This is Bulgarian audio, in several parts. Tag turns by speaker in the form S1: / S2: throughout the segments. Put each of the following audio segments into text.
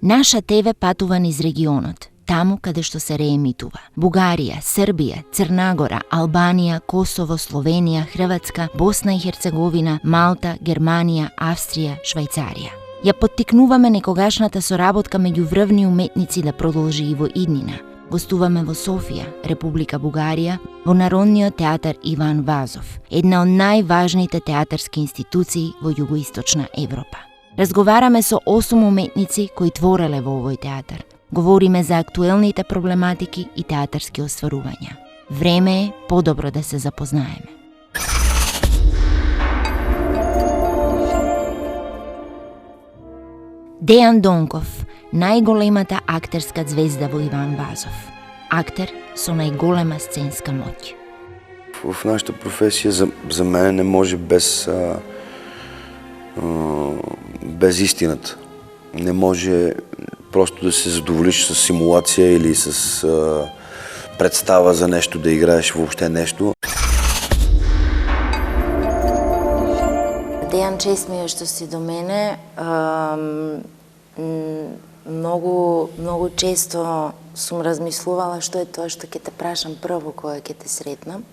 S1: Наша ТВ патува низ регионот, таму каде што се реемитува. Бугарија, Србија, Црна Гора, Албанија, Косово, Словенија, Хрватска, Босна и Херцеговина, Малта, Германија, Австрија, Швајцарија. Ја поттикнуваме некогашната соработка меѓу врвни уметници да продолжи и во иднина. Гостуваме во Софија, Република Бугарија, во Народниот театар Иван Вазов, една од најважните театарски институции во југоисточна Европа. Разговараме со 8 уметници кои твореле во овој театар. Говориме за актуелните проблематики и театарски остварувања. Време е подобро да се запознаеме. Дејан Донков, најголемата актерска звезда во Иван Вазов. Актер со најголема сценска моќ.
S2: В нашата професија за мене не може без истината. Не може просто да се задоволиш с симулација или с представа за нещо, да играеш въобще нещо.
S3: Дејан, чест ми е што си до мене. Многу често сум размислувала што е тоа што ќе те прашам прво кога ќе те сретнам.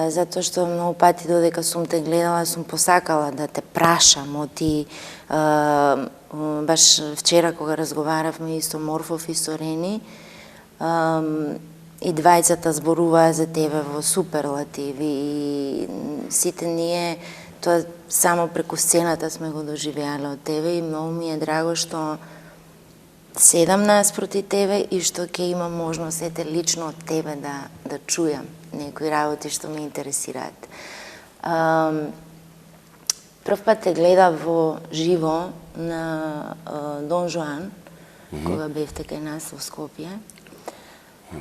S3: Затоа што многу пати додека сум те гледала, сум посакала да те прашам, баш вчера кога разговаравме и со Морфов и со Рени, и двајцата зборуваа за тебе во суперлативи и сите ние тоа само преку сцената сме го доживеале од тебе и многу ми е драго што седам наспроти тебе и што ќе имам можност лично од тебе да чујам некои работи што ме интересираат. Прв пат те гледав во живо на Дон Жуан, кога бевте кај нас во Скопје.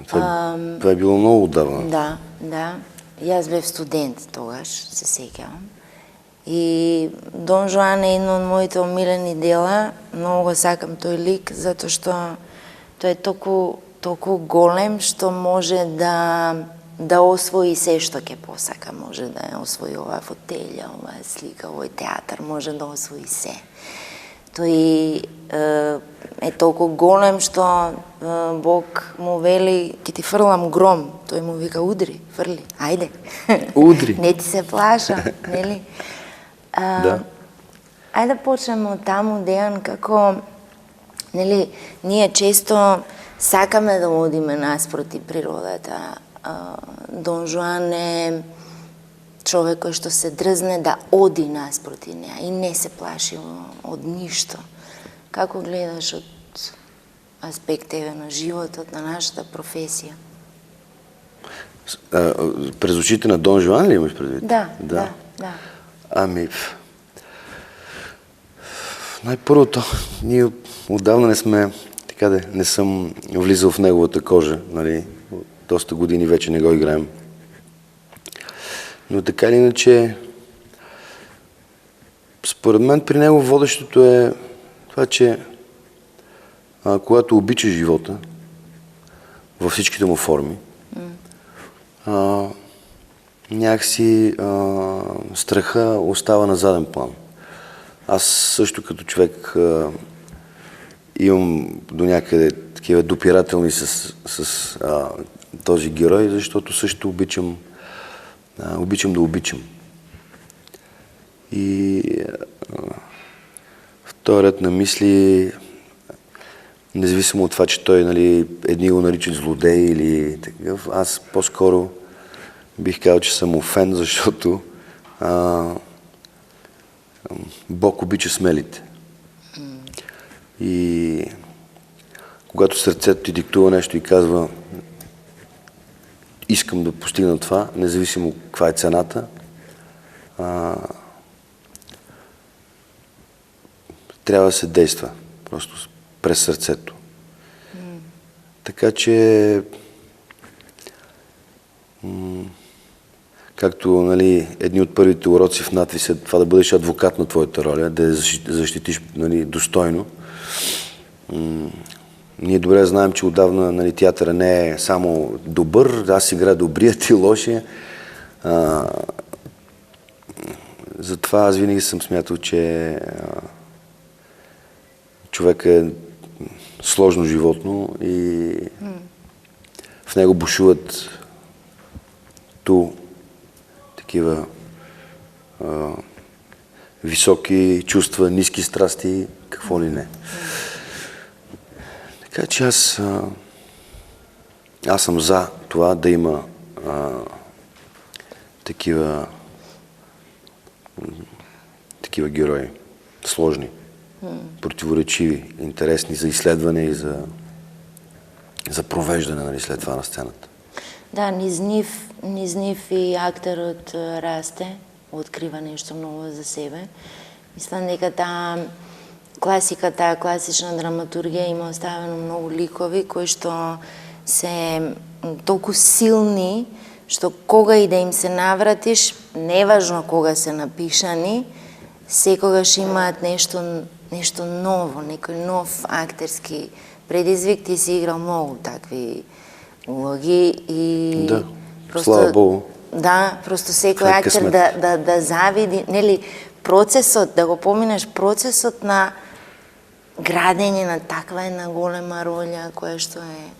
S2: Това е било многу одавна.
S3: Да. Јас бев студент тогаш, се сеќавам. И Дон Жуан е едно од моите омилени дела. Многу го сакам тој лик, затоа што тој е толку голем што може да освои се што ќе посака. Може да освои оваа фотелја, оваа слика, овој театар, може да освои се. Тој е толку голем што Бог му вели, ќе ти фрлам гром. Тој му вика, удри, фрли, ајде.
S2: Удри.
S3: Не ти се плаша, нели?
S2: Да.
S3: Ајде да почнеме од таму, Дејан, како, нели, ние често сакаме да одиме наспроти природата. Дон Жуан е човек кој што се дрзне да оди наспроти неа и не се плаши од ништо. Како гледаш од аспект на животот, на нашата професија?
S2: През очите на Дон Жуан ли имаш предвид?
S3: Да.
S2: Ами, най-първото, ние отдавна не съм влизал в неговата кожа, нали, доста години вече не го играем. Но така или иначе, според мен при него водещото е това, че когато обичаш живота във всичките му форми, някакси страха остава на заден план. Аз също като човек имам до някъде такива допирателни с този герой, защото също обичам да обичам. И в този ред на мисли, независимо от това, че той, нали, едни го наричат злодей или такъв, аз по-скоро бих казал, че съм фен, защото Бог обича смелите. И когато сърцето ти диктува нещо и казва, искам да постигна това, независимо каква е цената, трябва да се действа просто през сърцето. Така че както, нали, едни от първите уроци в надвис е това да бъдеш адвокат на твоята роля, да я защитиш, нали, достойно. Ние добре знаем, че отдавна, нали, театъра не е само добър, аз играя добрият и лошия. Затова аз винаги съм смятал, че човек е сложно животно и в него бушуват такива високи чувства, ниски страсти, какво ли не. Така че аз съм за това да има такива герои. Сложни, противоречиви, интересни за изследване и за провеждане, нали, след това на сцената.
S3: Да, Низнив и акторът расте, открива нещо ново за себе. Мислам дека таа класична драматургија има оставено много ликови кои што се толку силни, што кога и да им се навратиш, неважно кога се напишани, секогаш имаат нешто ново, некој нов актерски предизвик. Ти си играл многу такви улоги и
S2: да, слава Богу.
S3: Да, просто секој актер да завиди, нели, процесот, да го поминеш процесот на градење на таква една голема роља, која што е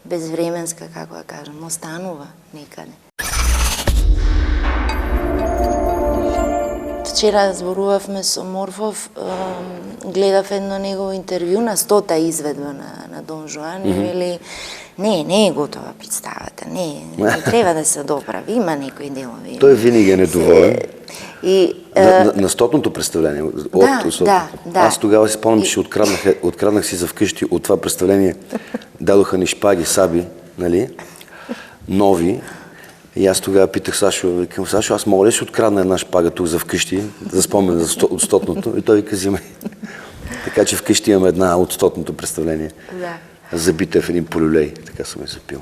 S3: безвременска, како да кажам, останува некаде. Вчера зборувавме со Морфов, гледав едно негово интервју на 100-та изведба на Дон Жуан и вели, не е готова представата, не треба да се доправи, има некои делови.
S2: Той винаги е недоволен. На 100-тото представление.
S3: Да.
S2: Аз тогава си спомням, че откраднах си за вкъщи от това представление. Дадоха ни шпаги, саби, нали, нови. И аз тогава питах Сашо, викам, Сашо, аз мога ли си открадна една шпага тук за вкъщи, за спомен от 100-тото? И той вика, взимай. Така че вкъщи имам една от 100-тото представление. Забита в един полюлей, така съм я запил.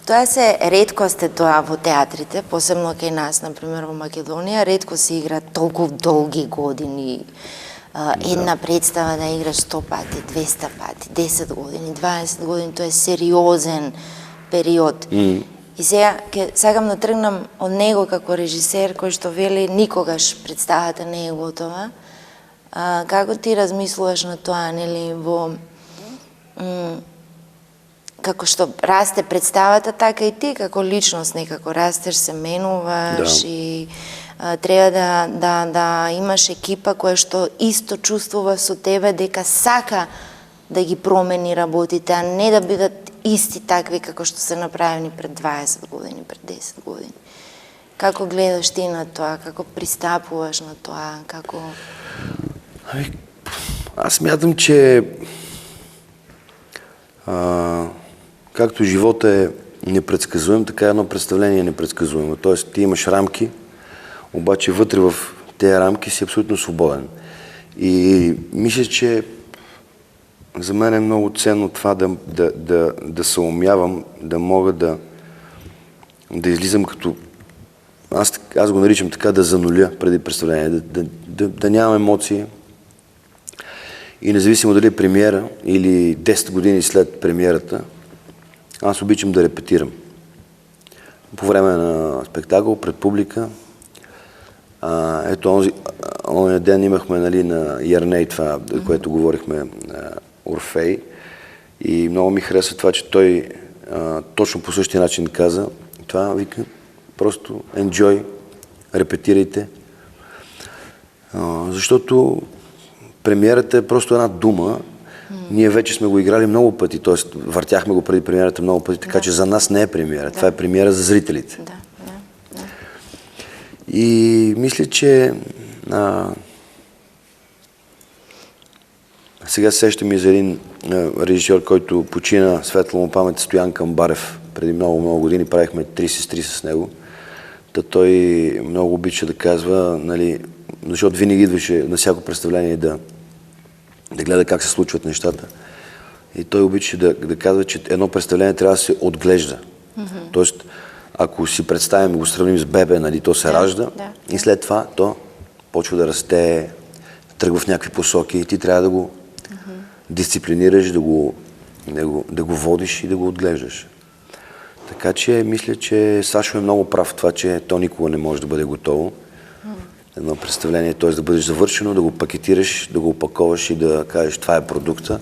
S3: Тоа се реткост е тоа во театрите, посебно кај нас, например во Македонија, ретко се игра толку долги години. Една представа да играш 100 пати, 200 пати, 10 години, 20 години, тоа е сериозен период. И сега сакам да тргнам од него како режисер, кој што вели никогаш представата не е готова. Како ти размислуваш на тоа, нели, како што расте представата, така и ти како личност некако растеш, се менуваш и треба да имаш екипа која што исто чувствува со тебе дека сака да ги промени работите, а не да бидат исти такви како што се направени пред 20 години, пред 10 години. Како гледаш ти на тоа, како пристапуваш на тоа, како...
S2: Аз смятам, че както живота е непредсказуем, така едно представление е непредсказуемо. Тоест, ти имаш рамки, обаче вътре в тези рамки си абсолютно свободен. И мисля, че за мен е много ценно това да се умявам, да мога да излизам като... Аз го наричам така, да зануля преди представление, да нямам емоции. И независимо дали е премиера или 10 години след премиерата, аз обичам да репетирам. По време на спектакъл, пред публика. Ето, онзи ден имахме, нали, на Ярней това, което говорихме, Орфей. И много ми хареса това, че той точно по същия начин каза. Това вика, просто enjoy, репетирайте. Защото премиерата е просто една дума. Ние вече сме го играли много пъти, т.е. въртяхме го преди премиерата много пъти, така че за нас не е премиера. Това е премиера за зрителите. И мисля, че сега сещам и за един режисьор, който почина, светла му памет, Стоян Камбарев. Преди много години правихме 3 сестри с него. Той много обича да казва, нали, защото винаги идваше на всяко представление да гледа как се случват нещата. И той обича да казва, че едно представление трябва да се отглежда. Тоест, ако си представим, го сравним с бебе, нали, то се ражда и след това то почва да расте, тръгва в някакви посоки и ти трябва да го дисциплинираш, да го водиш и да го отглеждаш. Така че мисля, че Сашо е много прав в това, че то никога не може да бъде готово. едно представление, т.е. да бъдеш завършено, да го пакетираш, да го опаковаш и да кажеш това е продукта.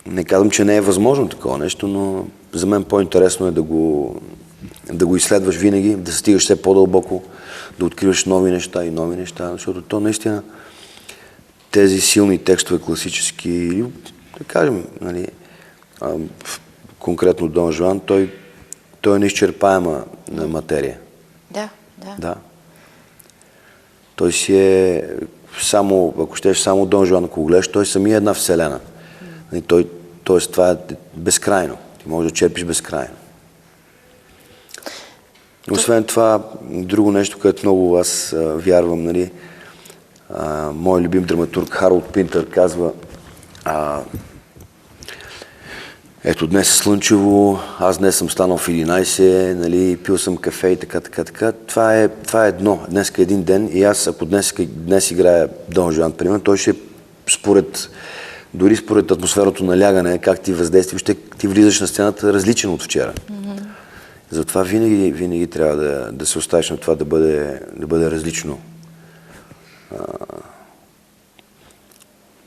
S2: Не казвам, че не е възможно такова нещо, но за мен по-интересно е да го изследваш винаги, да стигаш все по-дълбоко, да откриваш нови неща, защото то наистина тези силни текстове, класически, да кажем, нали, конкретно Дон Жуан, той е неизчерпаема материя.
S3: Да.
S2: Той си е само, ако щеш само Дон Жуан, ако го гледаш, той самия е една вселена. Тоест това е безкрайно. Ти можеш да черпиш безкрайно. Освен това, друго нещо, което много аз вярвам, нали, мой любим драматург Харолд Пинтър казва: ето днес е слънчево, аз днес съм станал в 11, нали, пил съм кафе и така. Това е едно. Днес е един ден и аз, ако днес играя Дон Жуан, примерно, той ще дори според атмосферното налягане, как ти въздействаш, ти влизаш на сцената различен от вчера. Затова винаги трябва да се оставиш на това да бъде различно.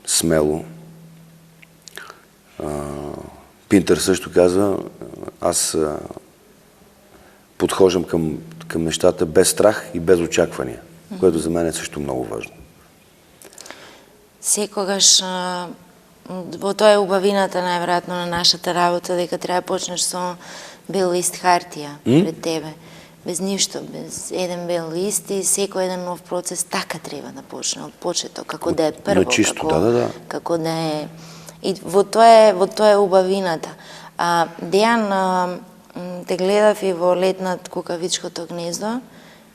S2: Смело. Пинтър също казва: аз подхождам към нещата без страх и без очаквания, което за мен е също много важно.
S3: Секогаш, во тоа е убавината најверојатно на нашата работа, дека треба да почнеш со бел лист хартија пред тебе. Без ништо, без еден бел лист и секој еден нов процес така треба да почне од почеток, како да е прво, како да е. И во тоа е убавината. Дејан, те гледав и во Летнат кукавичкото гнездо,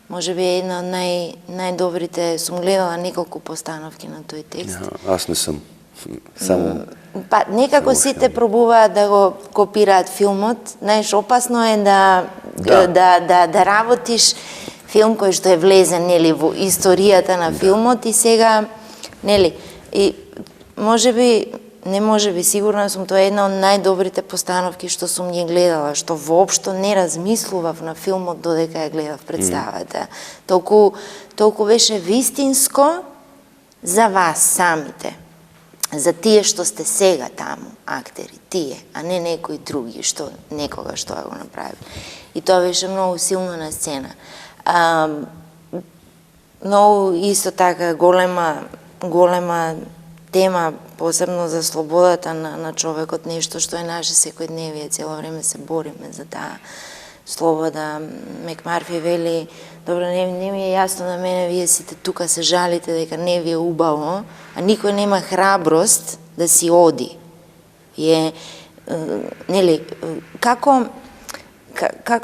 S3: може би една од најдобрите, сум гледала неколку постановки на тој текст.
S2: Аз не сум. Само...
S3: Некако сите пробуваат да го копираат филмот. Знаеш, опасно е да работиш филм кој што е влезен, нели, во историјата на филмот и сега, нели, и сигурна сум, тоа е една од најдобрите постановки што сум ги гледала, што воопшто не размислував на филмот додека ја гледав представата. Толку беше вистинско за вас самите, за тие што сте сега таму, актери, тие, а не некои други што некогаш тоа го направи. И тоа беше многу силно на сцена. Многу исто така голема тема, посебно за слободата на човекот, нешто што е наше секојдневие, цело време се бориме за таа слобода. Мекмарфи вели: добро, не ми е јасно на мене, вие сите тука се жалите дека не ви е убаво, а никој нема храброст да си оди. Нели, како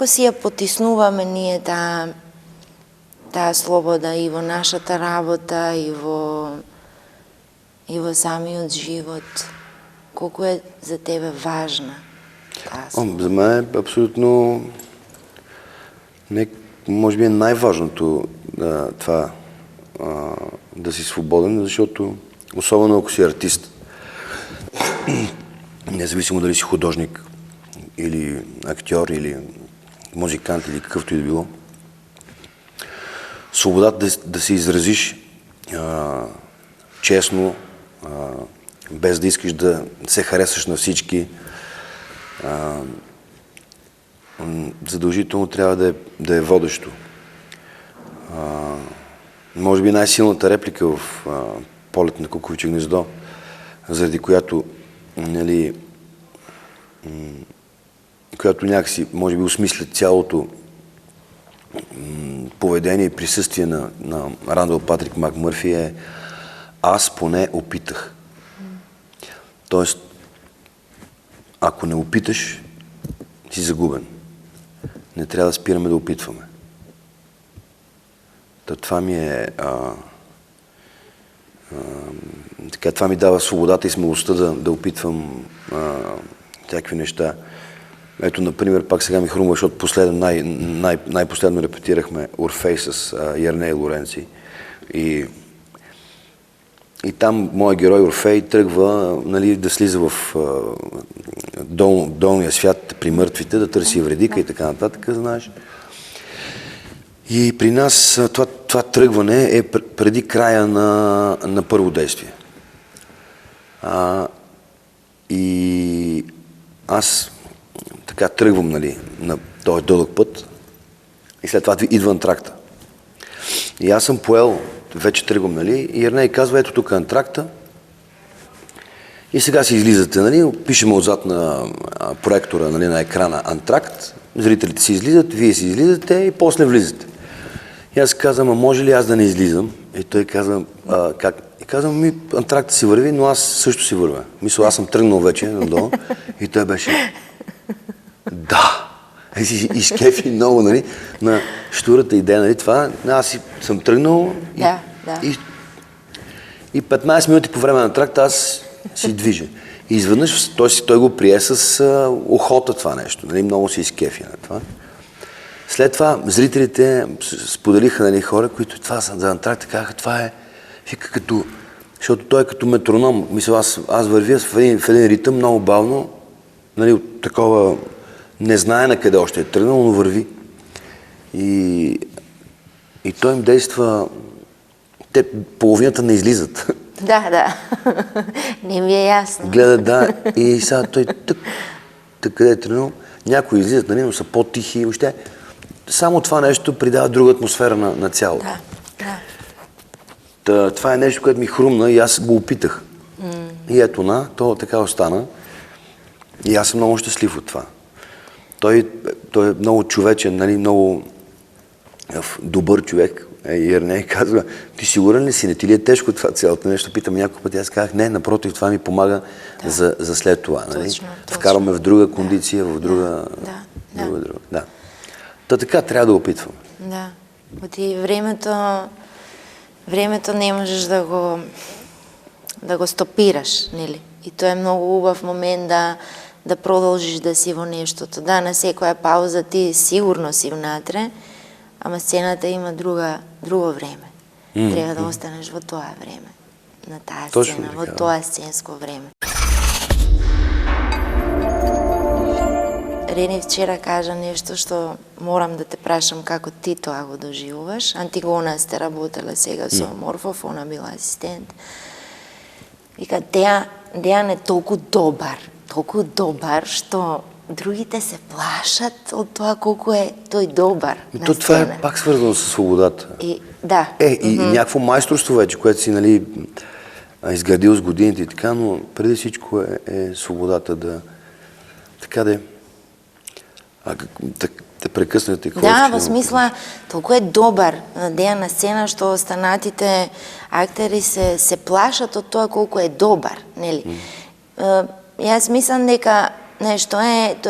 S3: си ја потиснуваме ние таа слобода и во нашата работа, и во самиот живот? Колку е за тебе важна таа слобода?
S2: За мен е абсолютно, може би е најважното това да си свободен, защото особено ако си артист, независимо дали си художник или актьор или музикант или какъвто и да било, свободата да се изразиш честно, без да искаш да се харесаш на всички, задължително трябва да е водещо. Може би най-силната реплика в Полет на куковиче гнездо, заради която, нали, която някакси, може би, осмисля цялото поведение и присъствие на Рандъл Патрик Макмърфи е: аз поне опитах. Тоест, ако не опиташ, си загубен. Не трябва да спираме да опитваме. Това ми е... това ми дава свободата и смелостта да опитвам всякакви неща. Ето, например, пак сега ми хрумва, защото най-последно репетирахме Орфей с Ярне и Лоренци. И там моят герой Орфей тръгва, нали, да слиза в долния свят при мъртвите, да търси Евредика и така нататък, знаеш. И при нас това тръгване е преди края на първо действие. И аз така тръгвам, нали, на този дълъг път и след това идва антракта. И аз съм поел, вече тръгвам, нали, и Ерней казва, ето тук е антракта. И сега си излизате, нали, пишем отзад на проектора, нали, на екрана антракт, зрителите си излизат, вие си излизате и после влизате. И аз казвам, а може ли аз да не излизам? И той казва, как? И казвам, антракта си върви, но аз също си вървя. Мисля, аз съм тръгнал вече надолу и той беше, да. И скефи много, нали, на штурата идея, нали, това, аз съм тръгнал и 15 минути по време на антракта аз си движа. И изведнъж той го прие с охота това нещо, нали, много си изкефи на това. След това зрителите споделиха, нали, хора, които това за антракта казаха, това е, вика, като, защото той е като метроном. Мисля, аз вървя в един ритъм много бавно, нали, от такова, не знае на къде още е тръгнал, но върви. И той им действа, те половината не излизат.
S3: Да. Не ми е ясно.
S2: Гледат, да, и сега той тък къде е тръгнал, някои излизат, нали, но са по-тихи, въобще. Само това нещо придава друга атмосфера на цялото. Да. Това е нещо, което ми хрумна и аз го опитах. И ето то така остана. И аз съм много щастлив от това. Той е много човечен, нали, много добър човек. И Ерней казва, ти сигурен ли си, не ти ли е тежко това цялото нещо? Питам няколко пъти, аз казах, не, напротив, това ми помага за след това. Нали? Точно. Вкарваме в друга кондиция, в друга... Да. Та така, трябва да опитвам.
S3: Да. И времето не можеш да го стопираш, нели? И то е много хубав момент да продължиш да си во нещото. Да, на секоја пауза ти сигурно си внатре, ама сцената има друго време. Трябва да останеш во тоа време. На таа сцена, во тоа сценско време. Рени вчера кажа нешто што морам да те прашам како ти тоа го доживуваш. Антигона сте работела сега со Морфов, она била асистент. Вика, Дејан е толку добар, што другите се плашат од тоа колку е тој добар на сцена.
S2: Това е пак свързано с свободата.
S3: И
S2: някакво майсторство вече, което си, нали, изградил с годините и така, но преди всичко е свободата да прекъснете.
S3: Да, во смисла, толку е добар Дејан на сцена, што останатите актери се плашат од тоа колку е добар, нели? Јас мислам дека тоа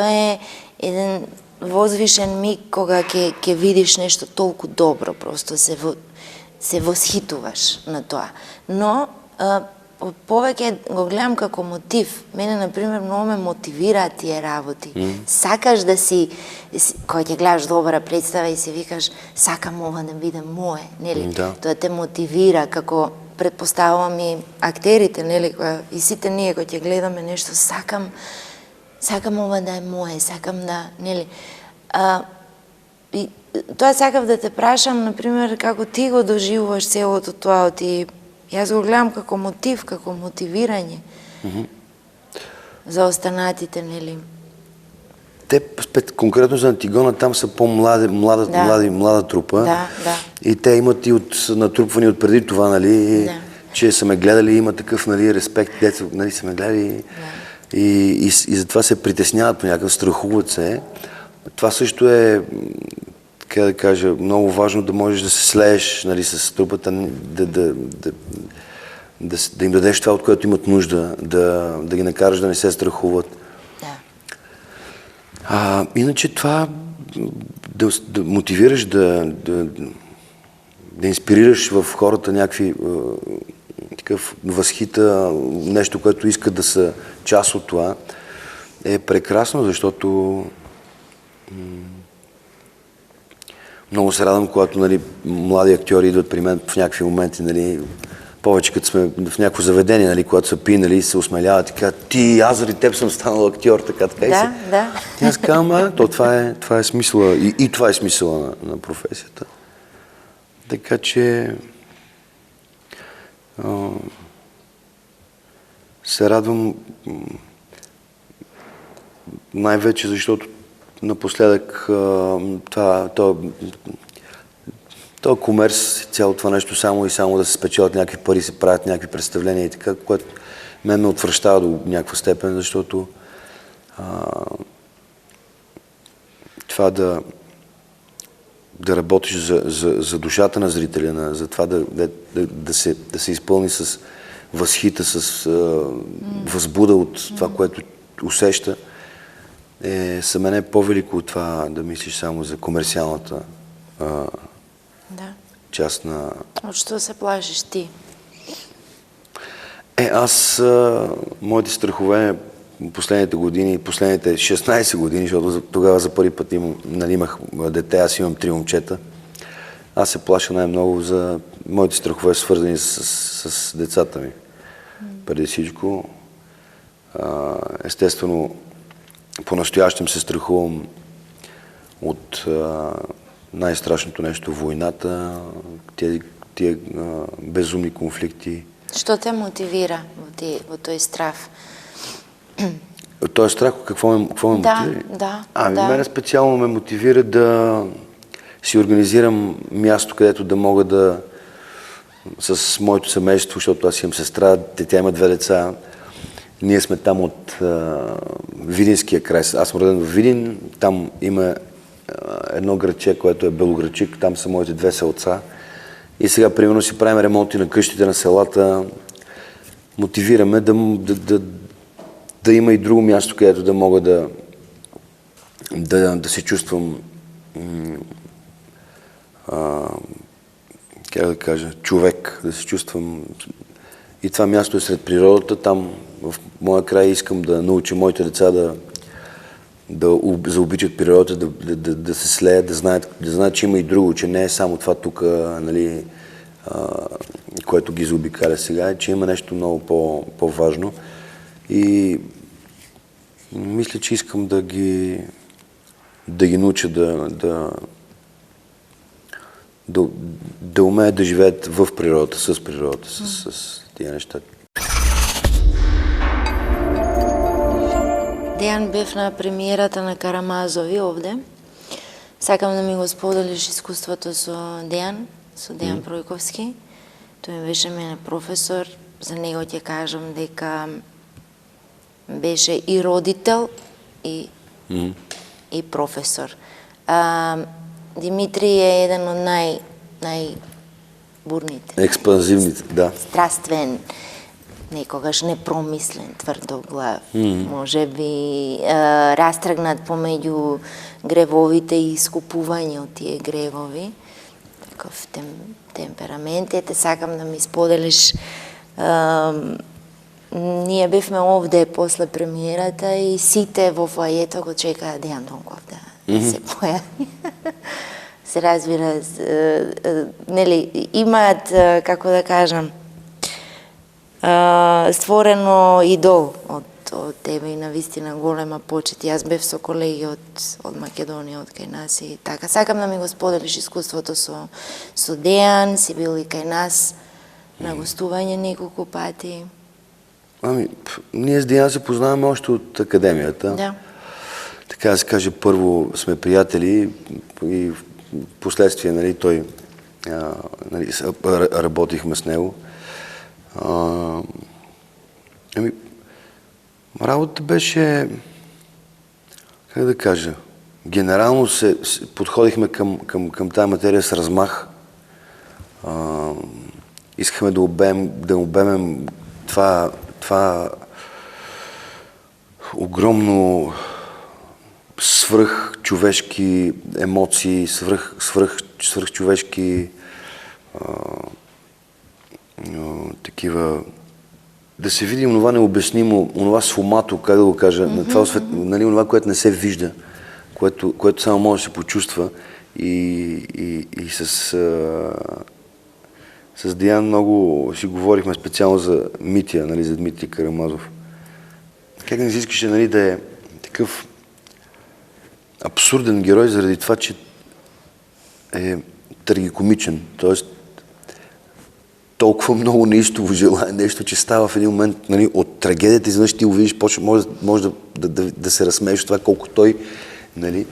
S3: е еден возвишен миг кога ќе видиш нешто толку добро, просто се восхитуваш на тоа. Но повеќе го гледам како мотив. Мене, например, много ме мотивираат тие работи. Сакаш да си, кога ќе гледаш добра представа и си викаш, сакам ова да биде мое, нели? Да. Тоа те мотивира, како предпоставувам и актерите, нели? И сите ние кога ќе гледаме нешто, сакам ова да е мое, сакам да, нели? И тоа сакав да те прашам, например, како ти го доживуваш целото тоа, јас го гледам како мотив, како мотивирање за останатите, нели?
S2: Те, конкретно за Антигона, там са по-млада трупа. Да. И те имат и натрупвани от преди това, нали, че са ме гледали, има такъв, нали, респект, деца, нали, са ме гледали и затова се притесняват по някакъв, страхуват се. Това също е, така да кажа, много важно да можеш да се слееш, нали, с трупата, да им дадеш това, от което имат нужда, да ги накараш да не се страхуват. Иначе това да мотивираш, да инспирираш в хората някакви такъв възхита, нещо, което искат да са част от това, е прекрасно, защото много се радвам, когато, нали, млади актьори идват при мен в някакви моменти, нали, повече като сме в някакво заведение, нали, когато са пинали, се осмеляват и казват, аз заради теб съм станал актьор, така.
S3: Да.
S2: И аз казвам, това е смисъла, и това е смисъла на професията. Така че се радвам най-вече, защото напоследък този комерс, цяло това нещо само и само да се спечелят някакви пари, се правят някакви представления и така, което мен ме отвръщава до някаква степен, защото това да работиш за душата на зрителя, за това да се изпълни с възхита, с възбуда от това, което усеща, за мен е по-велико от това да мислиш само за комерциалната част на...
S3: От що се плашиш ти?
S2: Моите страхове последните години, последните 16 години, защото тогава за първи път имах дете, аз имам 3 момчета. Аз се плаша най-много за моите страхове, свързани с децата ми. Преди всичко, естествено, по-настоящем се страхувам от най-страшното нещо, войната, тия безумни конфликти.
S3: Що те мотивира в този страх?
S2: Този страх, какво ме мотивира?
S3: Да.
S2: Мене специално ме мотивира да си организирам място, където да мога да с моето семейство, защото аз имам сестра, тя има 2 деца. Ние сме там от Видинския край. Аз съм роден в Видин, там има едно градче, което е Белоградчик, там са моите 2 селца. И сега, примерно, си правим ремонти на къщите, на селата. Мотивираме да има и друго място, където да мога да се чувствам как да кажа, човек, да се чувствам. И това място е сред природата. Там, в моя край, искам да науча моите деца да заобичат природата, да се слеят, да знаят, че има и друго, че не е само това тук, нали, което ги заобикаля сега, че има нещо много по-важно. И мисля, че искам да ги науча да умеят да живеят в природата, с природата, с тия неща.
S3: Деян бев на премиерата на Карамазови овде. Сакам да ми го споделиш изкуството со Деян Пројковски. Тој ми беше мене професор. За него ќе кажам дека беше и родител и професор. Димитри е еден од најбурните.
S2: Експанзивните, да.
S3: Страствен, некогаш непромислен, тврдоглав. Може би растргнат помеѓу гревовите и искупување од тие гревови. Таков темперамент. Ете, сакам да ми споделиш. Ние бевме овде после премиерата и сите во фоајето го чекаа Дејан Донков да се појави. Се разбира, нели, имаат, како да кажам, створено идол од тебе и навистина голема почет. Јас бев со колеги од Македонија, од кај нас и така. Сакам да ми го споделиш искуството со Дејан, си бил и кај нас на гостување неколку пати.
S2: Ние с Дејан се познаваме още от академията.
S3: Да.
S2: Така да се каже, първо сме приятели и в последствие, нали, той работихме с него. Работата беше, как да кажа, генерално подходихме към тази материя с размах. Искахме да обемем това огромно свръхчовешки емоции, свръхчовешки такива, да се види онова необяснимо, онова сфумато, как да го кажа, на това, нали, онова, което не се вижда, което само може да се почувства и с Деян много си говорихме специално за Митя, нали, за Дмитрий Карамазов. Как не си искаше, нали, да е такъв абсурден герой заради това, че е трагикомичен. Тоест, толкова много неистово желание, нещо, че става в един момент, нали, от трагедията, изведнъж ти го видиш, може да се разсмееш от това, колко той, нали...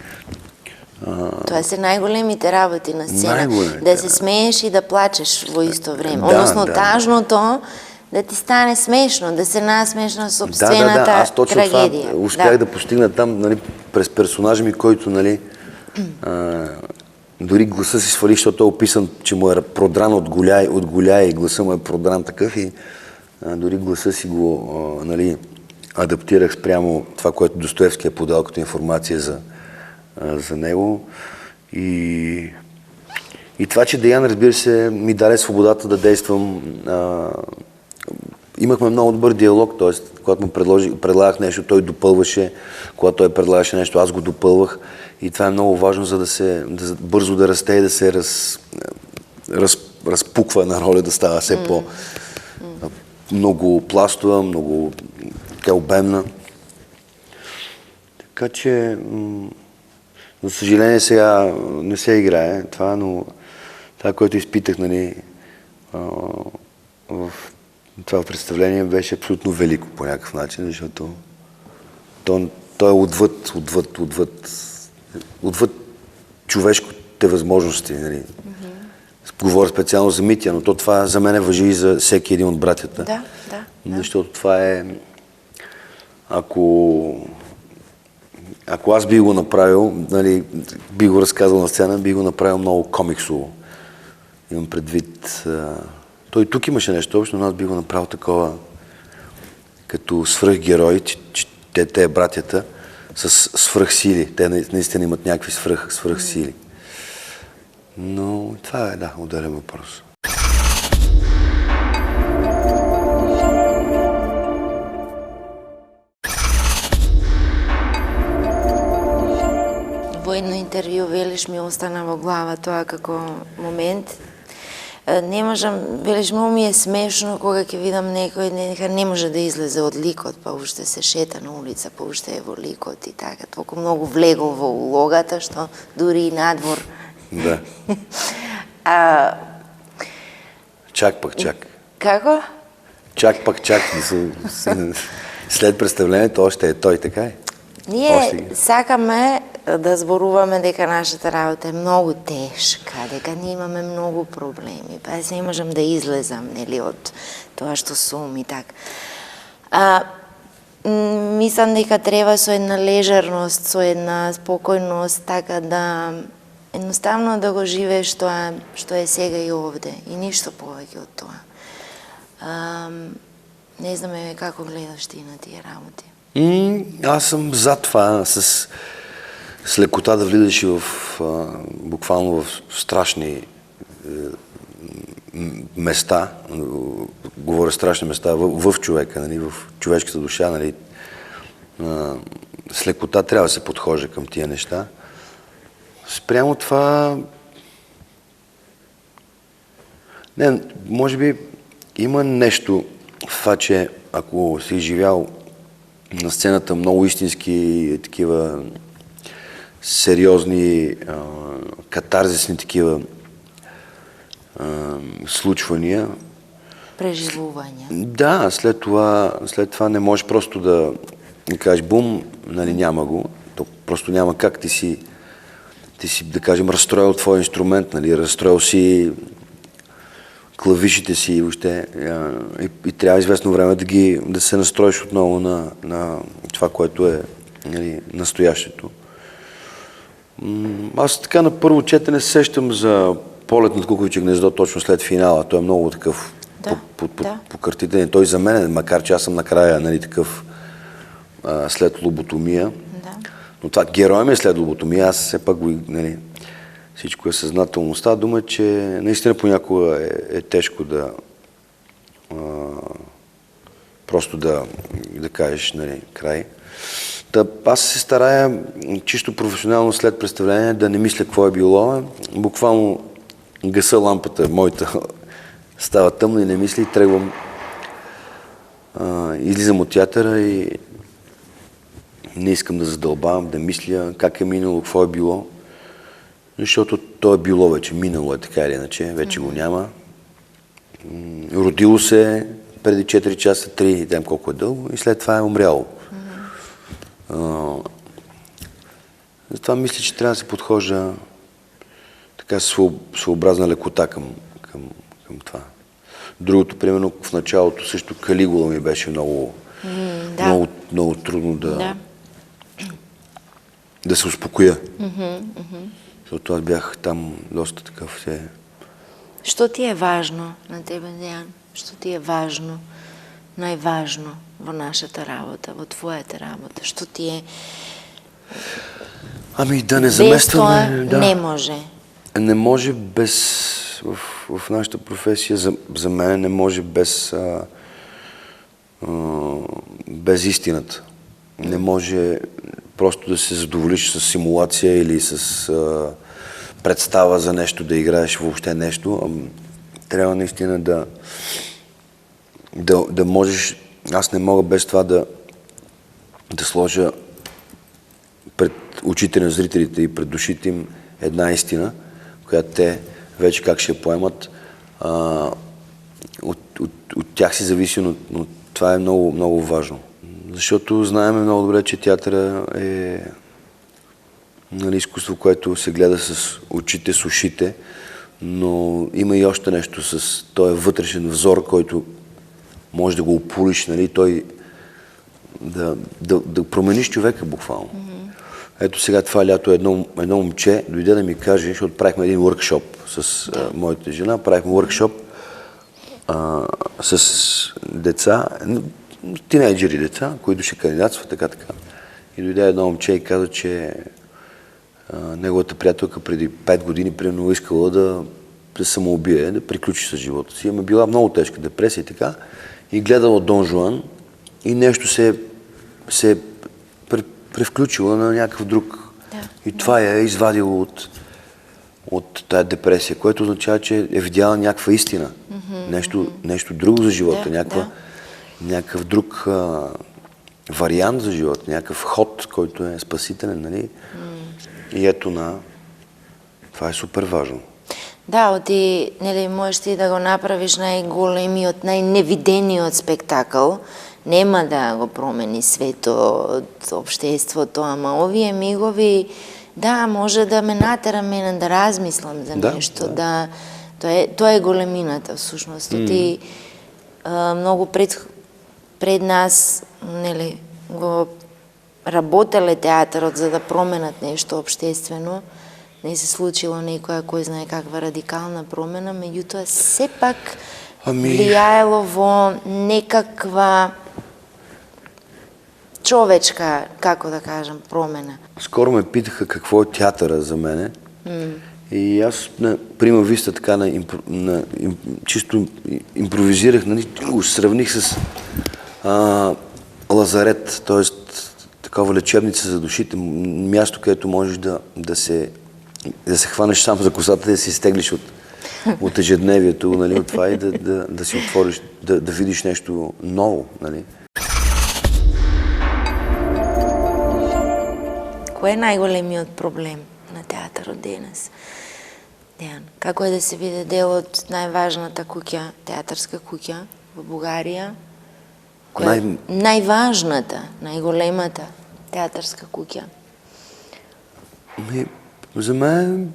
S3: Това са най-големите работи на сцена. Да се смееш и да плачеш во исто време. Односно, тажното да ти стане смешно, да се насмееш на собствената
S2: аз точно
S3: трагедия.
S2: Това успях да постигна там, нали, през персонажа ми, който, нали, дори гласа си свали, защото е описан, че му е продран от голяя и гласа му е продран такъв и дори гласа си го, нали, адаптирах спрямо това, което Достоевски е подал като информация за него. И това, че Деян, разбира се, ми даде свободата да действам. Имахме много добър диалог, т.е. когато му предлагах нещо, той допълваше, когато той предлагаше нещо, аз го допълвах. И това е много важно, за бързо да расте и да се разпуква една роля, да става все много пластова, много обемна. Така че, за съжаление, сега не се играе това, но това, което изпитах, нали, в това представление, беше абсолютно велико по някакъв начин, защото то е отвъд човешките възможности. Нали. Говоря специално за Митя, но това за мен важи и за всеки един от братята.
S3: Да.
S2: Защото това е... Ако аз би го направил, нали, би го разказал на сцена, би го направил много комиксово. Имам предвид... Той тук имаше нещо общо, но аз би го направил такова като свръхгерой, че те братята с свръхсили. Те наистина имат някакви свръхсили. Но това е, отделен въпрос.
S3: Во едно интервју, велиш, ми остана во глава тоа како момент. Не можам, велиш, много ми е смешно кога ќе видам некој, не може да излезе од ликот, па уште се шета на улица, па уште е во ликот и така. Толку многу влегол во улогата, што дури и надвор.
S2: Да. Чак.
S3: Како?
S2: Чак. След представлението още е той, така е?
S3: Ние сакаме да зборуваме дека нашата работа е многу тешка, дека ние имаме многу проблеми, па јас не можам да излезам, нели, од тоа што сум и така. Мислам дека треба со една лежерност, со една спокојност, така да едноставно да го живееш тоа што е сега и овде и ништо повеќе од тоа. Не знаме како гледаш ти на тие работи.
S2: Аз съм за това, с лекота да влизаш и буквално в страшни места, говоря страшни места, в човека, нали, в човешката душа, нали, с лекота трябва да се подхожда към тия неща. Спрямо това, не, може би има нещо в това, че ако си изживял на сцената много истински такива сериозни, катарзисни такива случвания.
S3: Преживувања.
S2: Да, след това не можеш просто да кажеш бум, нали, няма го. То просто няма как ти си, да кажем, разстроил твой инструмент, нали, разстроил си клавишите си въобще и трябва известно време да се настроиш отново на това, което е, нали, настоящето. Аз така на първо четене сещам за Полет над кукувиче гнездо точно след финала. Той е много такъв покъртителен. Той за мен, макар че аз съм накрая, нали, такъв след лоботомия. Да. Но това герой ми е след лоботомия. Аз все пак го, нали, всичко е съзнателно. Става дума, че наистина понякога е тежко да просто да кажеш, нали, край. Аз се старая чисто професионално след представление да не мисля какво е било. Буквално гаса лампата моята, става тъмно и не мисля и тръгвам. Излизам от театъра и не искам да задълбавам, да мисля как е минало, какво е било. защото то е било вече, минало е така или иначе, вече го няма. Родило се преди 4 часа, 3, там колко е дълго, и след това е умряло. Затова мисля, че трябва да се подхожда така своеобразна лекота към това. Другото, примерно, в началото също Калигула ми беше много трудно да се успокоя. Защото аз бях там доста такъв.
S3: Що ти е важно на тебе, Деян? Що ти е важно, най-важно в нашата работа, в твоята работа? Що ти е...
S2: Ами да не заместваме...
S3: Без това не може.
S2: Не може без... В нашата професия, за мен не може без истината. Не може просто да се задоволиш с симулация или с представа за нещо, да играеш въобще нещо. Трябва наистина да можеш... Аз не мога без това да сложа пред очите на зрителите и пред душите им една истина, която те вече как ще я поемат. От тях си зависи, но това е много, много важно. Защото знаем много добре, че театъра е изкуство, което се гледа с очите, с ушите, но има и още нещо с този вътрешен взор, който може да го опулиш, той да промениш човека буквално. Ето сега това лято едно момче дойде да ми каже, защото правихме един workshop с моята жена, правихме workshop с деца, тинейджери деца, които ще кандидатстват, така. И дойде едно момче и каза, че неговата приятелка преди 5 години примерно искала да самоубие, да приключи с живота си. Ама била много тежка депресия и така. И гледала Дон Жуан и нещо се е превключила на някакъв друг. И това я е извадило от тая депресия, което означава, че е видяла някаква истина. Нещо друго за живота, някакъв друг вариант за живота, някакъв ход, който е спасителен, нали? И ето това е супер важно.
S3: Да, можеш ти да го направиш най-големиот, най-невидениот спектакъл. Нема да го промени светот, обществото, ама овие мигови, да, може да ме натера мене да размислам за нещо. Да. Тоа е големината, всушност. Ти много пред нас го работеле театърот за да променат нещо обществено. Не се случило некоја кој знае каква радикална промена, меѓутоа сепак влијаело во некаква човечка, како да кажам, промена.
S2: Скоро ме питаха какво е театъра за мене. И аз на прима виста така чисто импровизирах, го сравних с лазарет, т.е. такава лечебница за душите, място, където можеш да се хванеш сам за косата, да се изтеглиш от ежедневието, от това и да си отвориш, да видиш нещо ново.
S3: Кој е најголемиот проблем на театърот денес? Дејан, како е да се види дел од најважната куќа, театърска куќа во Бугарија? Најважната, најголемата театърска куќа?
S2: За мен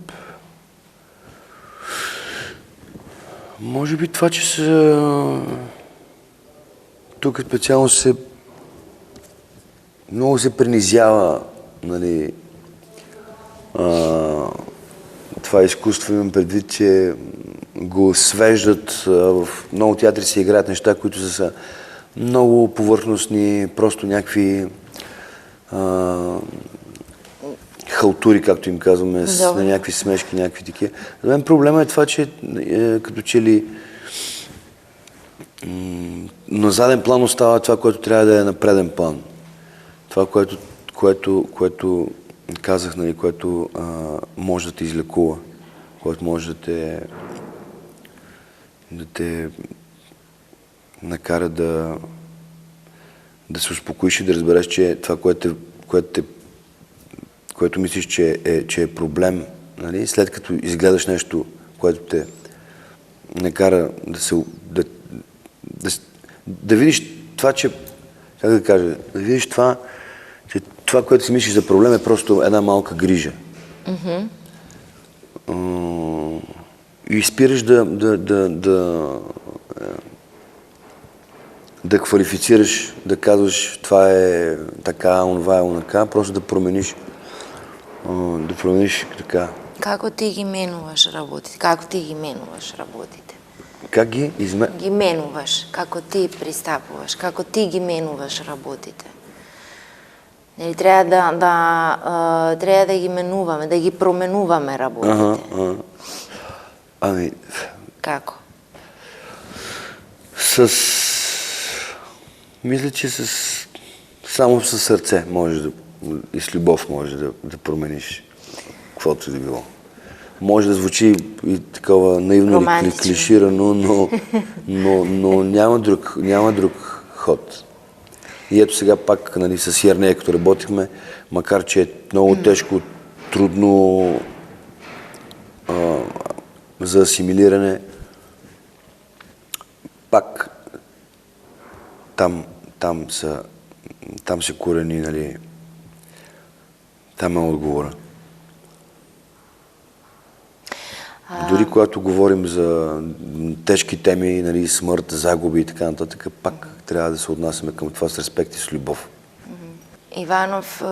S2: може би това, че тук специално много се принизява това изкуство. Имам предвид, че го свеждат, в много театри се играят неща, които са много повърхностни, просто някакви халтури, както им казваме, на някакви смешки, някакви такива. За мен проблема е това, че като че ли на заден план остава това, което трябва да е на преден план. Това, което казах, което може да те излекува, което може да те накара да се успокоиш и да разбереш, че това, което мислиш, че е проблем, нали, след като изгледаш нещо, което те накара да видиш това, че, как да кажа, да видиш това, че това, което си мислиш за проблем е просто една малка грижа. И спираш да квалифицираш, да казваш това е така, онова е онака, просто да промениш така.
S3: Како ти ги менуваш работите? Како ти ги менуваш работите?
S2: Как ги
S3: Ги менуваш, како ти пристапуваш, како ти ги менуваш работите. Нели трябва да ги менуваме, да ги променуваме работите.
S2: Ами...
S3: Како?
S2: Мисля, че само със сърце можеш и с любов можеш да промениш каквото да било. Може да звучи и такова наивно или клиширано, но няма друг ход. И ето сега пак, нали, с Ярнея, като работихме, макар че е много тежко, трудно за асимилиране, пак там се корени, нали, там е отговора. Дори когато говорим за тежки теми, нали, смърт, загуби и така нататък, пак трябва да се отнасяме към това с респект и с любов.
S3: Иванов,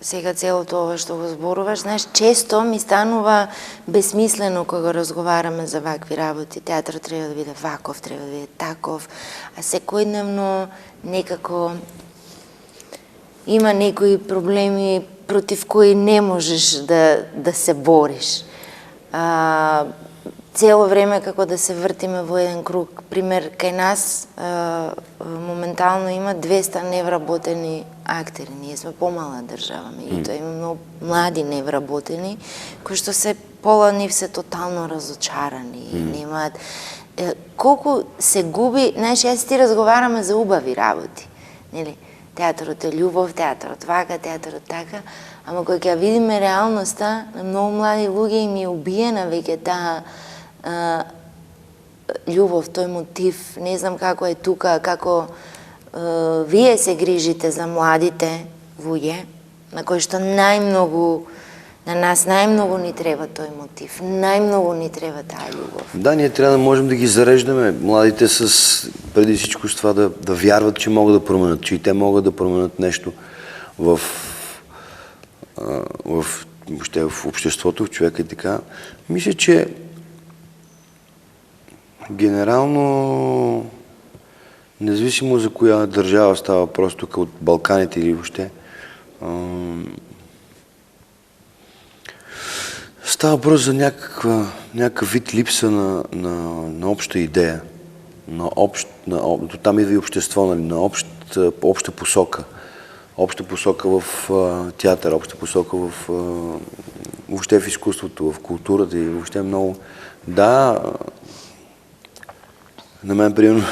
S3: сега целото ова што го зборуваш, знаеш, често ми станува безсмислено кога разговараме за вакви работи. Театър треба да биде ваков, треба да биде таков, а секојдневно некако има некои проблеми против кои не можеш да се бориш. Цело време како да се вртиме во еден круг. Пример, кај нас моментално има 200 невработени актери. Ние сме помала држава, меѓутоа има многу млади невработени, кои што се пола нив се тотално разочарани, немаат... Колку се губи, знаеш, јас ти разговараме за убави работи, нели? Театарот е љубов, театарот вака, театарот така, ама кога ќе видиме реалноста, на многу млади луѓе им е убиена веќе таа љубов, тој мотив. Не знам како е тука, како вие се грижите за младите луѓе, на кои што на нас најмногу ни треба тој мотив, најмногу ни треба таа љубов.
S2: Да, ние трябва да можем да ги зареждаме. Младите преди всичко с това да вярват, че могат да променят, че и те могат да променят нещо в обществото, в човека и така. Мисля, че генерално, независимо за коя държава става въпрос тук от Балканите или въобще, става въпрос за някакъв вид липса на обща идея. Там идва и общество, нали, на обща посока. Обща посока в театър, обща посока въобще в изкуството, в културата и въобще много. Да, на мен, примерно,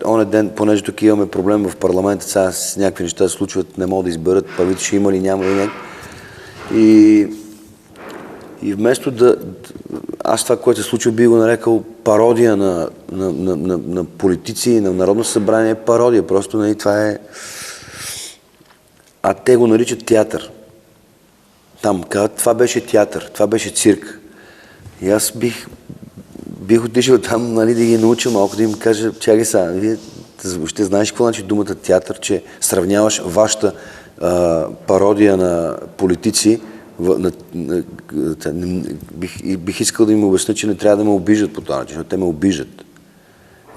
S2: оня ден, понеже тук имаме проблем в парламента, сега с някакви неща се случват, не могат да изберат правите, ще има ли, няма ли някак. И вместо аз това, което се случва, би го нарекал пародия на политици, на Народно събрание, пародия. Просто, нали, това е... А те го наричат театър. Там казват, това беше театър, това беше цирк. И аз бих отишъл там, нали, да ги науча малко, да им кажа, чакай сега, вие ще знаеш какво значи думата театър, че сравняваш вашата пародия на политици. Бих искал да им обясня, че не трябва да ме обиждат по това начин, защото те ме обиждат.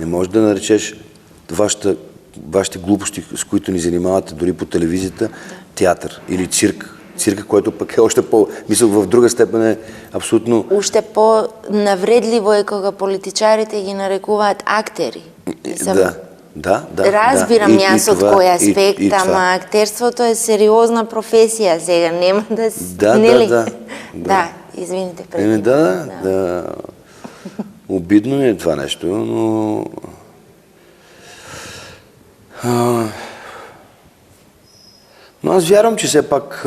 S2: Не можеш да наречеш вашите глупости, с които ни занимавате дори по телевизията, театър или цирк. Цирка, който пък е още мисля, в друга степен е абсолютно...
S3: Уште по-навредливо е кога политичарите ги нарекуваат актери.
S2: Да.
S3: Разбирам јас од кој аспект, ама актерството е сериозна професија сега, нема да... Да, извините.
S2: Да. Обидно ми е това нещо, но... Но аз вярвам, че все пак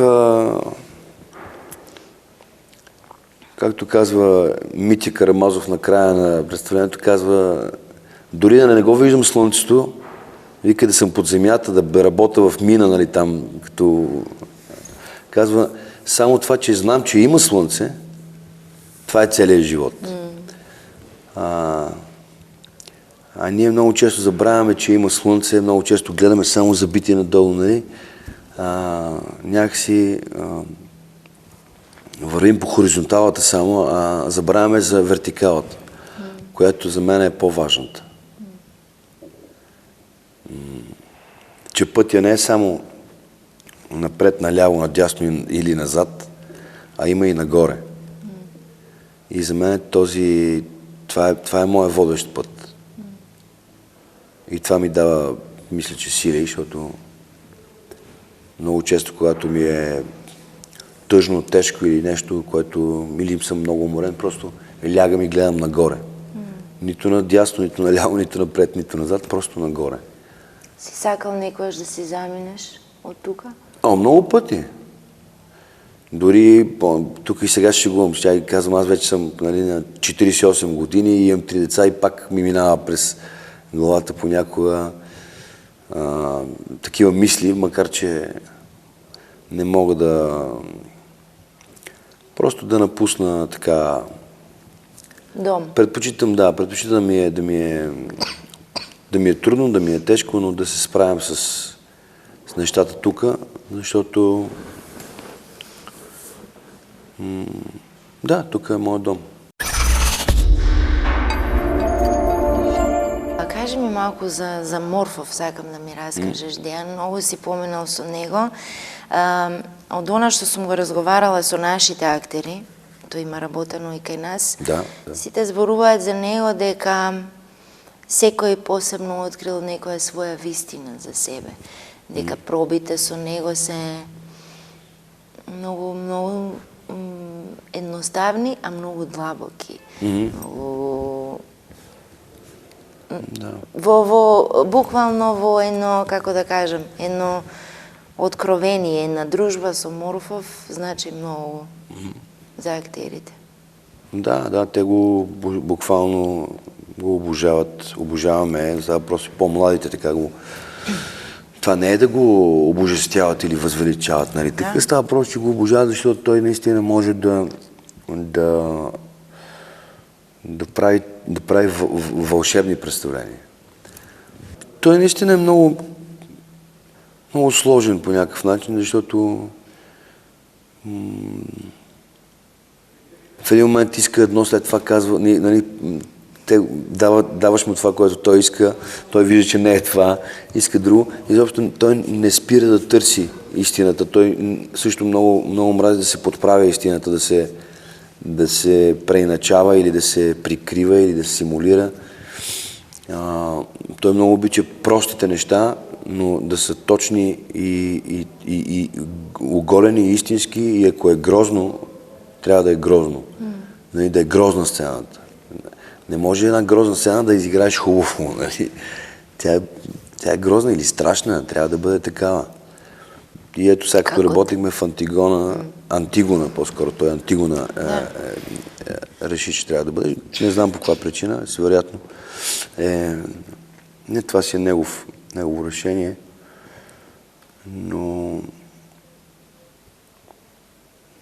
S2: както казва Митя Карамазов на края на представлението, казва, дори да не го виждам слънцето, вика да съм под земята, да работя в мина, нали, там, като... Казва, само това, че знам, че има слънце, това е целият живот. А ние много често забравяме, че има слънце, много често гледаме само забити надолу, нали? Някакси вървим по хоризонталата само, а забравяме за вертикалата, която за мен е по-важната. Че пътя не е само напред, наляво, надясно или назад, а има и нагоре. И за мен това е моят водещ път. И това ми дава, мисля, че сили, защото много често, когато ми е тъжно, тежко или нещо, или съм много уморен, просто лягам и гледам нагоре. Нито надясно, нито наляво, нито напред, нито назад, просто нагоре.
S3: Си сакал некојаш да си заминеш от тука?
S2: Много пъти. Дори тук и сега ще го казвам, аз вече съм, нали, на 48 години и имам 3 деца и пак ми минава през главата понякога такива мисли, макар че не мога просто да напусна така...
S3: Дом.
S2: Предпочитам да ми е трудно, да ми е тежко, но да се справям с нещата тук, защото тук е моят дом.
S3: Кажи ми малко за Морфов, сакам да ми разкажеш, Дејан. Много си поменал со него. Од она што сум го разговарала со нашите актери, тој има работено и кај нас, сите зборуваат за него дека секој посебно открил некоја своја вистина за себе. Дека пробите со него се многу едноставни, а многу длабоки. Буквално во едно, како да кажем, едно откровение, една дружба со Морфов значи многу за актерите.
S2: Да, те го буквално го обожават, обожаваме, за просто по-младите така го... Това не е да го обожествяват или възвеличават, нали? Така става просто, че го обожават, защото той наистина може да прави вълшебни представления. Той наистина е много сложен по някакъв начин, защото в един момент иска едно, след това казва, нали, даваш му това, което той иска, той вижда, че не е това, иска друго. Изобщо той не спира да търси истината. Той също много мрази да се подправя истината, да се преиначава или да се прикрива или да се симулира. Той много обича простите неща, но да са точни и оголени, и истински, и ако е грозно, трябва да е грозно. Да е грозна сцената. Не може една грозна сцена да изиграеш хубаво. Нали? Тя е грозна или страшна, трябва да бъде такава. И ето сега, като работихме в Антигона, по-скоро той Антигона реши, че трябва да бъде. Не знам по каква причина, вероятно. Не, това си е негово решение, но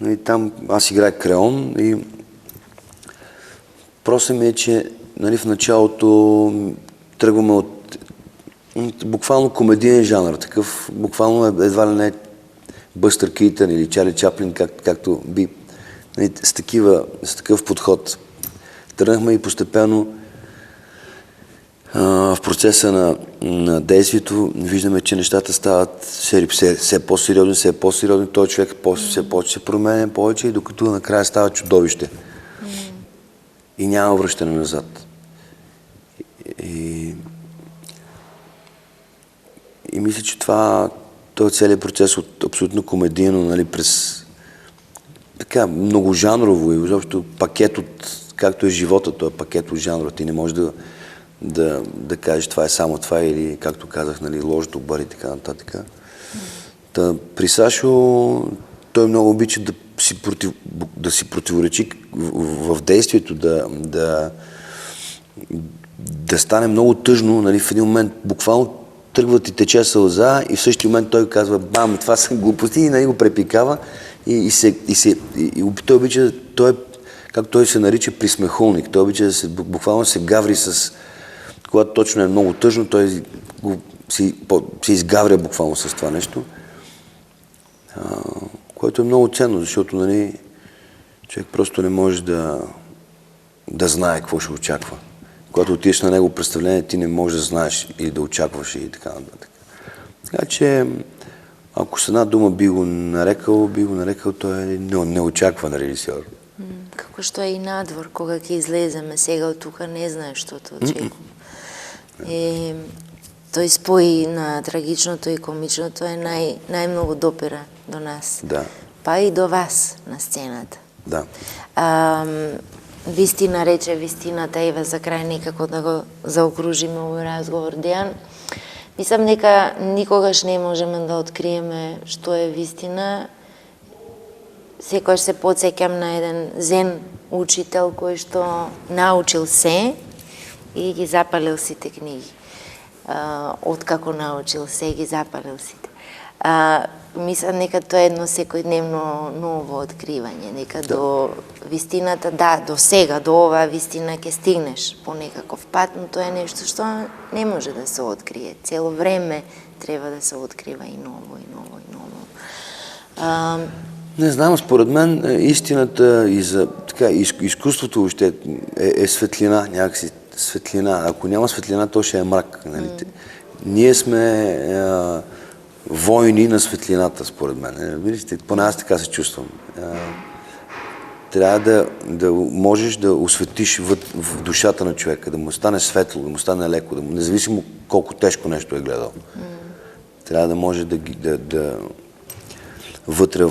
S2: и там аз играя Креон и просто ми е, че, нали, в началото тръгваме от буквално комедиен жанр, такъв буквално едва ли не Бъстър Кейтън или Чарли Чаплин, както би, нали, с такъв подход. Тръгнахме и постепенно в процеса на действието виждаме, че нещата стават все по-сериозни, този човек все повече се променя повече и докато накрая става чудовище. И няма връщане назад. И мисля, че този целият процес от абсолютно комедийно, нали, през така многожанрово и изобщо пакет от, както е живота, този пакет от жанра. Ти не можеш да кажеш това е само това или, както казах, нали, лош, добър и така нататък. При Сашо той много обича да да си противоречи в действието, да стане много тъжно, нали, в един момент буквално тръгва ти тече сълза и в същия момент той казва бам, това са глупости и нали го препикава и той обича, как той се нарича присмехулник, той обича буквално се гаври когато точно е много тъжно, той се изгавря буквално с това нещо, което е много ценно, защото нали, човек просто не може да знае какво ще очаква. Когато отидеш на него представление, ти не можеш да знаеш или да очакваш и така нататък. Така че, ако с една дума би го нарекал, той е неочакван режисьор.
S3: Како што е и надвор, кога ќе излеземе сега от тука, не знаеш што те очекува. Тој спои на трагичното и комичното е најмногу допира до нас.
S2: Да.
S3: Па и до вас на сцената.
S2: Да.
S3: Вистина рече вистината, Ева, за крај некако да го заокружиме овој разговор. Дејан, мислам дека никогаш не можеме да откриеме што е вистина. Секојаш се потсеќам на еден зен учител кој што научил се и ги запалил сите книги. Откако научил се, ги запалил сите. Мислам дека тоа е едно секојдневно ново откривање, дека до вистината, до сега, до оваа вистина ќе стигнеш по некаков пат, но тоа е нешто што не може да се открие. Цело време треба да се открива и ново, и ново, и ново.
S2: Не знам, според мен истината и за изкуството въобще е светлина, някакси светлина. Ако няма светлина, то ще е мрак. Нали? Ние сме войни на светлината, според мен. Видите, поне аз така се чувствам. Трябва да можеш да осветиш в душата на човека, да му стане светло, да му стане леко, независимо колко тежко нещо е гледал. Трябва да може вътре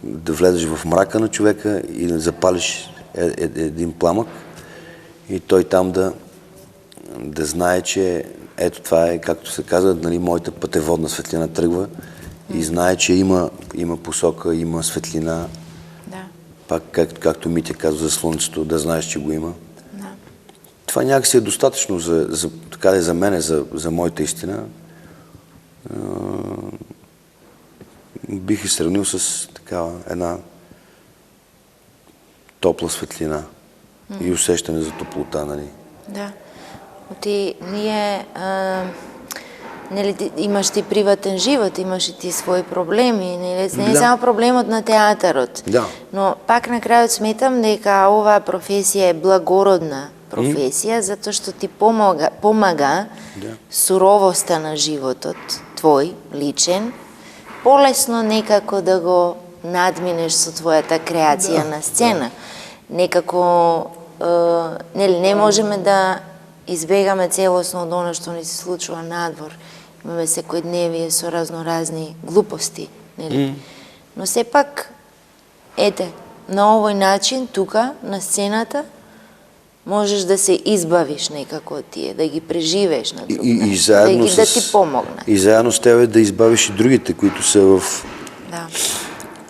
S2: да влезеш в мрака на човека и да запалиш един пламък и той там да знае, че ето това е, както се казва, нали, моята пътеводна светлина тръгва и знае, че има посока, има светлина. Да. Пак, както Митя казва за слънцето, да знаеш, че го има. Да. Това някакси е достатъчно за мене, за моята истина. Бих и сравнил с такава една топла светлина и усещане за топлота, нали? Да.
S3: Имаш ти приватен живот, имаш и ти свои проблеми, не е само проблемот на театарот.
S2: Да.
S3: Но пак на крајот сметам дека оваа професија е благородна професија, затоа што ти помага суровоста на животот твој, личен, полесно некако да го надминеш со твојата креација на сцена. Некако не можеме да избегаме целосно од оно што ни се случува надвор. Имаме секојдневие со разноразни глупости, нели? Но сепак, на овој начин, тука, на сцената, можеш да се избавиш некако од тие, да ги преживееш на друг начин, да ти помогнат.
S2: И заедно с тебе да избавиш и другите, които са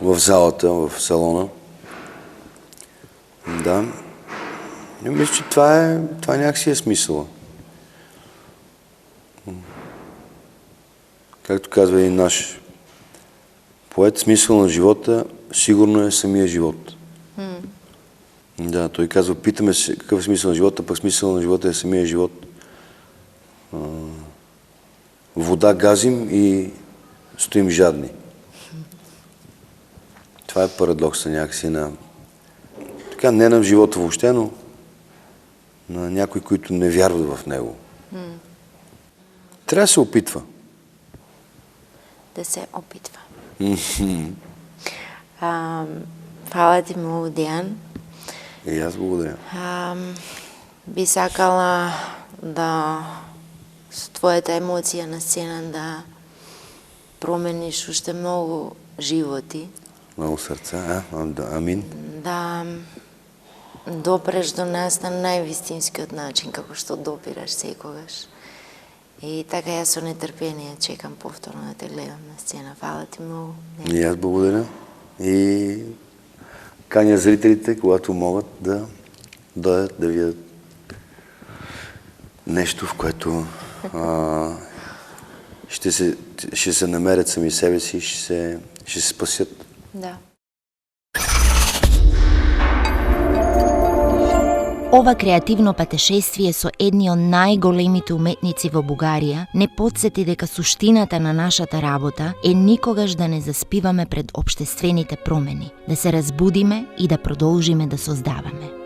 S2: в залата, в салона. Да. Мисля, че това някакси е смисъла. Както казва и наш поет, смисъл на живота сигурно е самия живот. Да, той казва, питаме се какъв е смисъл на живота, пък смисъл на живота е самия живот. Вода газим и стоим жадни. Това е парадокса някакси не на живота въобще, но на някои, които не вярват в него. Трябва да се опитва.
S3: Да се опитва. Фала ти много, Дејан.
S2: И аз благодаря.
S3: Би сакала да со твоята емоција на сцена да промениш уште многу животи.
S2: Много срца, амин.
S3: Да допреш до нас на највистинскиот начин, како што допираш секогаш. И така јас со нетрпение чекам повторно да те гледам на сцена. Фала ти многу.
S2: И аз благодаря. И каня зрителите, когато могат да дойдат да видят нещо, в което ще се намерят сами себе си и ще се спасят.
S3: Да.
S1: Ова креативно патешествие со едни од најголемите уметници во Бугарија не потсети дека суштината на нашата работа е никогаш да не заспиваме пред општествените промени, да се разбудиме и да продолжиме да создаваме.